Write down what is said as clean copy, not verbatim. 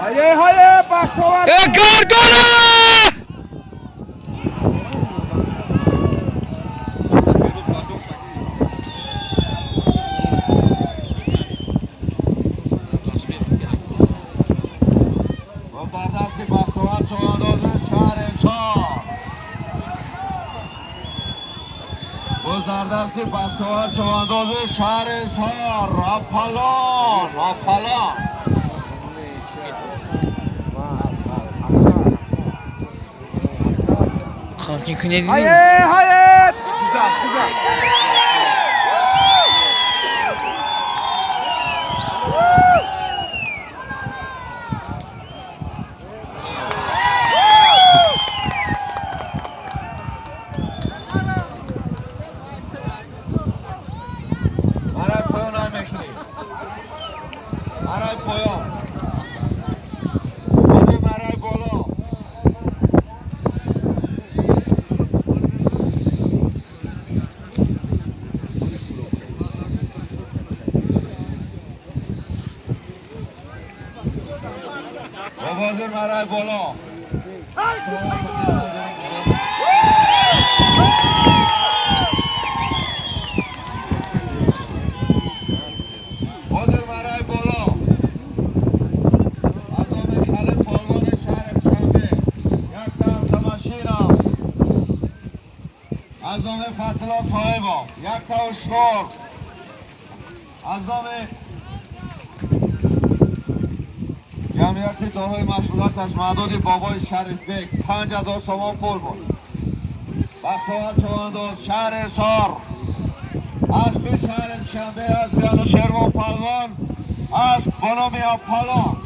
Haye Başkovar. بازدردستی بختوار چوانداز شهرستان آپالان Kamçın künedi Haye değil mi? haye. Güzel güzel. Maray poyon. Bodu maray bolo. Bodu maray bolo. از نام فتلا طایبا یک تا اشغال از نام جمعیت دارای مسئولیت از معدود بابای شریف بیگ 5000 تومان پول بود. بختیار چوانداز شهر سار اسب شهر شنبه از بیان شیروان پلوان اسب بنامی پلوان